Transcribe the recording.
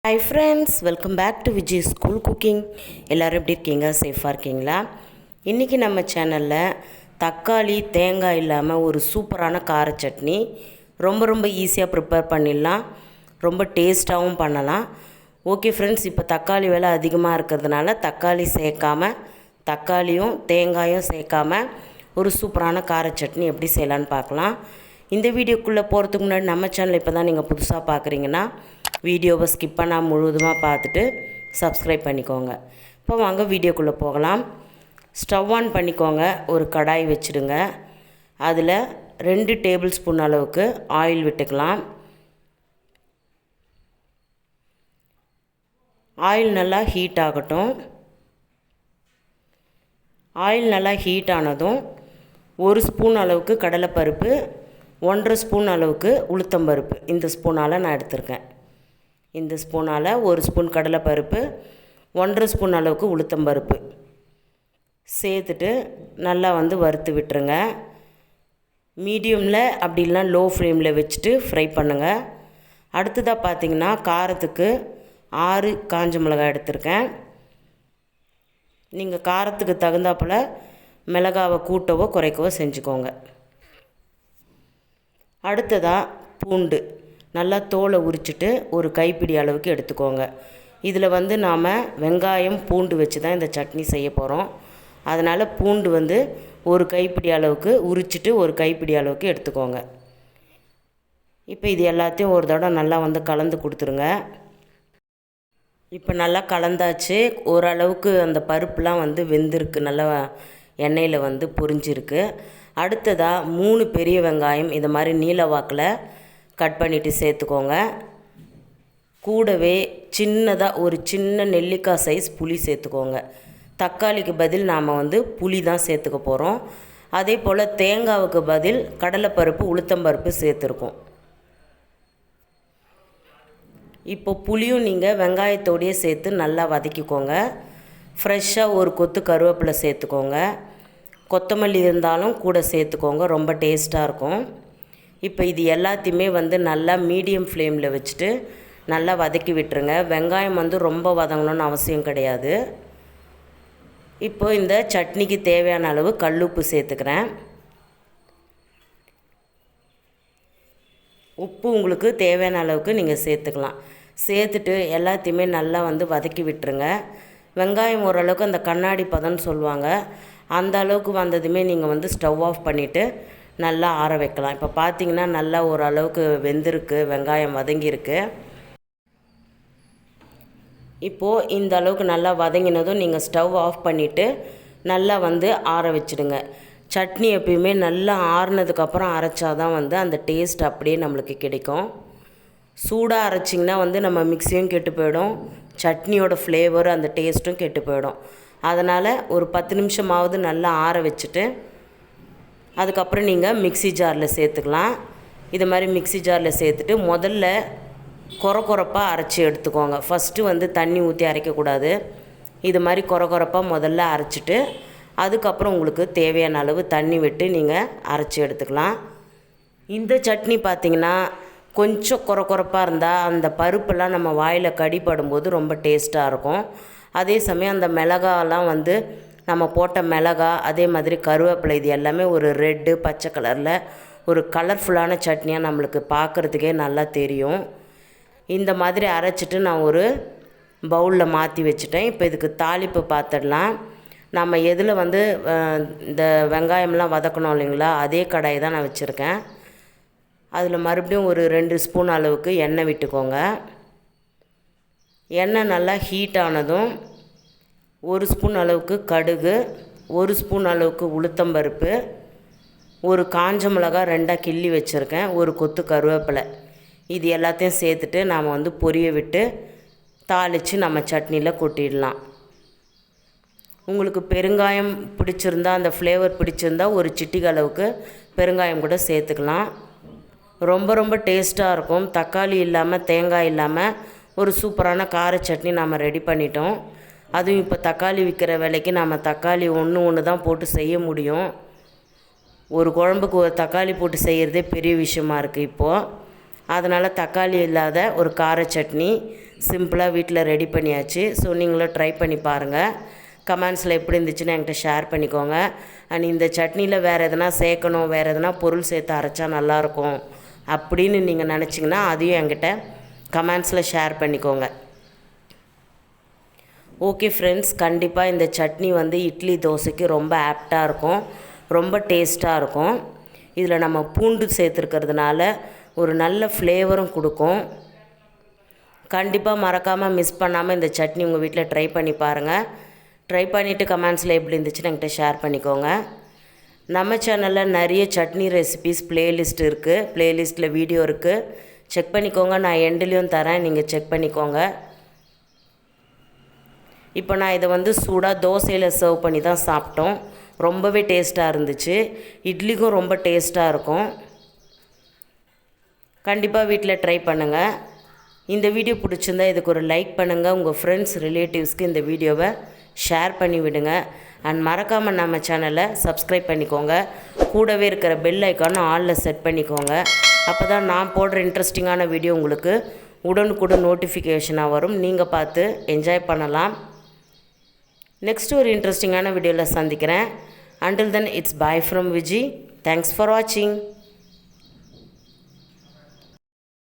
Hi friends, welcome back to Vijis School Cooking. எல்லாரும் எப்படி இருக்கீங்க? சேஃபாக இருக்கீங்களா? இன்றைக்கி நம்ம சேனலில் தக்காளி தேங்காய் இல்லாமல் ஒரு சூப்பரான கார சட்னி ரொம்ப ஈஸியாக ப்ரிப்பேர் பண்ணிடலாம். ரொம்ப டேஸ்ட்டாகவும் பண்ணலாம். ஓகே ஃப்ரெண்ட்ஸ், இப்போ தக்காளி விலை அதிகமாக இருக்கிறதுனால தக்காளி சேர்க்காமல் தக்காளியும் தேங்காயும் சேர்க்காமல் ஒரு சூப்பரான கார சட்னி எப்படி செய்யலான்னு பார்க்கலாம். இந்த வீடியோக்குள்ளே போகிறதுக்கு முன்னாடி நம்ம சேனல் இப்போ தான் நீங்கள் புதுசாக பார்க்குறீங்கன்னா வீடியோவை ஸ்கிப் பண்ணால் முழுவதுமாக பார்த்துட்டு சப்ஸ்கிரைப் பண்ணிக்கோங்க. இப்போ வாங்க வீடியோக்குள்ளே போகலாம். ஸ்டவ் ஆன் பண்ணிக்கோங்க. ஒரு கடாய் வச்சுடுங்க. அதில் 2 டேபிள் ஸ்பூன் அளவுக்கு ஆயில் விட்டுக்கலாம். ஆயில் நல்லா ஹீட் ஆகட்டும். ஆயில் நல்லா ஹீட் ஆனதும் 1 ஸ்பூன் அளவுக்கு கடலைப்பருப்பு, 1.5 ஸ்பூன் அளவுக்கு உளுத்தம்பருப்பு இந்த ஸ்பூனால் நான் எடுத்திருக்கேன். இந்த ஸ்பூனால் 1 ஸ்பூன் கடலைப்பருப்பு, 1.5 ஸ்பூன் அளவுக்கு உளுத்தம்பருப்பு சேர்த்துட்டு நல்லா வறுத்து விட்டுருங்க. மீடியமில் அப்படி இல்லைனா லோ ஃப்ளேமில் வச்சுட்டு ஃப்ரை பண்ணுங்கள். அடுத்ததாக பார்த்திங்கன்னா காரத்துக்கு 6 காஞ்ச மிளகாய் எடுத்திருக்கேன். நீங்கள் காரத்துக்கு தகுந்தாப்பில் மிளகாவை கூட்டவோ குறைக்கவோ செஞ்சுக்கோங்க. அடுத்ததாக பூண்டு நல்லா தோலை உரிச்சிட்டு ஒரு கைப்பிடி அளவுக்கு எடுத்துக்கோங்க. இதில் நாம் வெங்காயம் பூண்டு வச்சு தான் இந்த சட்னி செய்ய போகிறோம். அதனால் பூண்டு ஒரு கைப்பிடி அளவுக்கு உரிச்சிட்டு ஒரு கைப்பிடி அளவுக்கு எடுத்துக்கோங்க. இப்போ இது எல்லாத்தையும் ஒரு தடவை நல்லா கலந்து கொடுத்துருங்க. இப்போ நல்லா கலந்தாச்சு. ஓரளவுக்கு அந்த பருப்புலாம் வெந்திருக்கு, நல்லா எண்ணெயில் பொரிஞ்சிருக்கு. அடுத்ததாக 3 பெரிய வெங்காயம் இதை மாதிரி நீல வாக்கில் கட் பண்ணிவிட்டு சேர்த்துக்கோங்க. கூடவே சின்னதாக ஒரு சின்ன நெல்லிக்காய் சைஸ் புளி சேர்த்துக்கோங்க. தக்காளிக்கு பதில் நாம் புளி தான் சேர்த்துக்க போகிறோம். அதே போல் தேங்காவுக்கு பதில் கடலைப்பருப்பு உளுத்தம்பருப்பு சேர்த்துருக்கோம். இப்போ புளியும் நீங்கள் வெங்காயத்தோடையே சேர்த்து நல்லா வதக்கிக்கோங்க. ஃப்ரெஷ்ஷாக ஒரு கொத்து கருவேப்பிலை சேர்த்துக்கோங்க. கொத்தமல்லி இருந்தாலும் கூட சேர்த்துக்கோங்க, ரொம்ப டேஸ்ட்டாக இருக்கும். இப்போ இது எல்லாத்தையுமே நல்லா மீடியம் ஃப்ளேமில் வச்சுட்டு நல்லா வதக்கி விட்டுருங்க. வெங்காயம் ரொம்ப வதங்கணும்னு அவசியம் கிடையாது. இப்போ இந்த சட்னிக்கு தேவையான அளவு கல்லுப்பு சேர்த்துக்கிறேன். உப்பு உங்களுக்கு தேவையான அளவுக்கு நீங்கள் சேர்த்துக்கலாம். சேர்த்துட்டு எல்லாத்தையுமே நல்லா வதக்கி விட்டுருங்க. வெங்காயம் ஓரளவுக்கு அந்த கண்ணாடி பதம்னு சொல்லுவாங்க, அந்த அளவுக்கு வந்ததுமே நீங்கள் ஸ்டவ் ஆஃப் பண்ணிவிட்டு நல்லா ஆற வைக்கலாம். இப்போ பார்த்தீங்கன்னா நல்லா ஓரளவுக்கு வெந்திருக்கு, வெங்காயம் வதங்கியிருக்கு. இப்போது இந்த அளவுக்கு நல்லா வதங்கினதும் நீங்கள் ஸ்டவ் ஆஃப் பண்ணிவிட்டு நல்லா ஆற வச்சுடுங்க. சட்னி எப்பயுமே நல்லா ஆறுனதுக்கப்புறம் அரைச்சாதான் அந்த டேஸ்ட் அப்படியே நம்மளுக்கு கிடைக்கும். சூடாக அரைச்சிங்கன்னா நம்ம மிக்ஸியும் கெட்டு போயிடும், சட்னியோட ஃப்ளேவர் அந்த டேஸ்ட்டும் கெட்டு போயிடும். அதனால் ஒரு 10 நிமிஷமாவது நல்லா ஆற வச்சுட்டு அதுக்கப்புறம் நீங்கள் மிக்ஸி ஜாரில் சேர்த்துக்கலாம். இது மாதிரி மிக்ஸி ஜாரில் சேர்த்துட்டு முதல்ல கொரப்பாக அரைச்சி எடுத்துக்கோங்க. ஃபஸ்ட்டு தண்ணி ஊற்றி அரைக்கக்கூடாது. இது மாதிரி கொரப்பாக முதல்ல அரைச்சிட்டு அதுக்கப்புறம் உங்களுக்கு தேவையான அளவு தண்ணி விட்டு நீங்கள் அரைச்சி எடுத்துக்கலாம். இந்த சட்னி பார்த்திங்கன்னா கொஞ்சம் கொரப்பாக இருந்தால் அந்த பருப்பெல்லாம் நம்ம வாயில் கடிப்படும்போது ரொம்ப டேஸ்ட்டாக இருக்கும். அதே சமயம் அந்த மிளகாலாம் நம்ம போட்ட மிளகா, அதே மாதிரி கருவேப்பிலை, இது எல்லாமே ஒரு ரெட்டு பச்சை கலரில் ஒரு கலர்ஃபுல்லான சட்னியாக நம்மளுக்கு பார்க்குறதுக்கே நல்லா தெரியும். இந்த மாதிரி அரைச்சிட்டு நான் ஒரு பவுலில் மாற்றி வச்சுட்டேன். இப்போ இதுக்கு தாளிப்பு பார்த்துடலாம். நம்ம எதில் இந்த வெங்காயம்லாம் வதக்கணும் இல்லைங்களா, அதே கடாய் தான் நான் வச்சுருக்கேன். அதில் மறுபடியும் ஒரு 2 ஸ்பூன் அளவுக்கு எண்ணெய் விட்டுக்கோங்க. எண்ணெய் நல்லா ஹீட் ஆனதும் 1 ஸ்பூன் அளவுக்கு கடுகு, 1 ஸ்பூன் அளவுக்கு உளுத்தம்பருப்பு, ஒரு காஞ்ச மிளகாய் 2ஆக கிள்ளி வச்சுருக்கேன், ஒரு கொத்து கருவேப்பிலை, இது எல்லாத்தையும் சேர்த்துட்டு நாம் பொரிய விட்டு தாளித்து நம்ம சட்னியில் கொட்டிடலாம். உங்களுக்கு பெருங்காயம் பிடிச்சிருந்தா, அந்த ஃப்ளேவர் பிடிச்சிருந்தா ஒரு சிட்டிகை அளவுக்கு பெருங்காயம் கூட சேர்த்துக்கலாம். ரொம்ப டேஸ்ட்டாக இருக்கும். தக்காளி இல்லாமல் தேங்காய் இல்லாமல் ஒரு சூப்பரான கார சட்னி நாம் ரெடி பண்ணிட்டோம். அதுவும் இப்போ தக்காளி விற்கிற விலைக்கு நம்ம தக்காளி ஒன்று தான் போட்டு செய்ய முடியும். ஒரு குழம்புக்கு ஒரு தக்காளி போட்டு செய்கிறதே பெரிய விஷயமா இருக்குது இப்போது. அதனால் தக்காளி இல்லாத ஒரு கார சட்னி சிம்பிளாக வீட்டில் ரெடி பண்ணியாச்சு. ஸோ நீங்களும் ட்ரை பண்ணி பாருங்கள். கமெண்ட்ஸில் எப்படி இருந்துச்சுன்னு என்கிட்ட ஷேர் பண்ணிக்கோங்க. அண்ட் இந்த சட்னியில் வேறு எதனா சேர்க்கணும், வேறு எதனா பொருள் சேர்த்து அரைச்சா நல்லாயிருக்கும் அப்படின்னு நீங்கள் நினச்சிங்கன்னா அதையும் என்கிட்ட கமெண்ட்ஸில் ஷேர் பண்ணிக்கோங்க. ஓகே ஃப்ரெண்ட்ஸ், கண்டிப்பாக இந்த சட்னி வந்து இட்லி தோசைக்கு ரொம்ப ஆப்டாக இருக்கும், ரொம்ப டேஸ்ட்டாக இருக்கும். இதில் நம்ம பூண்டு சேர்த்துருக்கிறதுனால ஒரு நல்ல ஃப்ளேவரும் கொடுக்கும். கண்டிப்பாக மறக்காமல் மிஸ் பண்ணாமல் இந்த சட்னி உங்கள் வீட்டில் ட்ரை பண்ணி பாருங்கள். ட்ரை பண்ணிவிட்டு கமெண்ட்ஸில் எப்படி இருந்துச்சுன்னு என்கிட்ட ஷேர் பண்ணிக்கோங்க. நம்ம சேனலில் நிறைய சட்னி ரெசிபீஸ் ப்ளேலிஸ்ட் இருக்குது, ப்ளேலிஸ்ட்டில் வீடியோ இருக்குது, செக் பண்ணிக்கோங்க. நான் எண்ட்லேயும் தரேன், நீங்கள் செக் பண்ணிக்கோங்க. இப்போ நான் இதை வந்து சூடாக தோசையில் சர்வ் பண்ணி தான் சாப்பிட்டோம். ரொம்பவே டேஸ்ட்டாக இருந்துச்சு. இட்லிக்கும் ரொம்ப டேஸ்ட்டாக இருக்கும். கண்டிப்பாக வீட்டில் ட்ரை பண்ணுங்கள். இந்த வீடியோ பிடிச்சிருந்தா இதுக்கு ஒரு லைக் பண்ணுங்கள். உங்கள் ஃப்ரெண்ட்ஸ் ரிலேட்டிவ்ஸ்க்கு இந்த வீடியோவை ஷேர் பண்ணி விடுங்க. அண்ட் மறக்காமல் நம்ம சேனலை சப்ஸ்கிரைப் பண்ணிக்கோங்க. கூடவே இருக்கிற பெல் ஐக்கானும் ஆலில் செட் பண்ணிக்கோங்க. அப்போ தான் நான் போடுற இன்ட்ரெஸ்டிங்கான வீடியோ உங்களுக்கு உடனுக்குடன் நோட்டிஃபிகேஷனாக வரும். நீங்கள் பார்த்து என்ஜாய் பண்ணலாம். நெக்ஸ்ட் ஒரு இன்ட்ரெஸ்டிங்கான வீடியோவில் சந்திக்கிறேன். Until then, it's bye from Viji. Thanks for watching.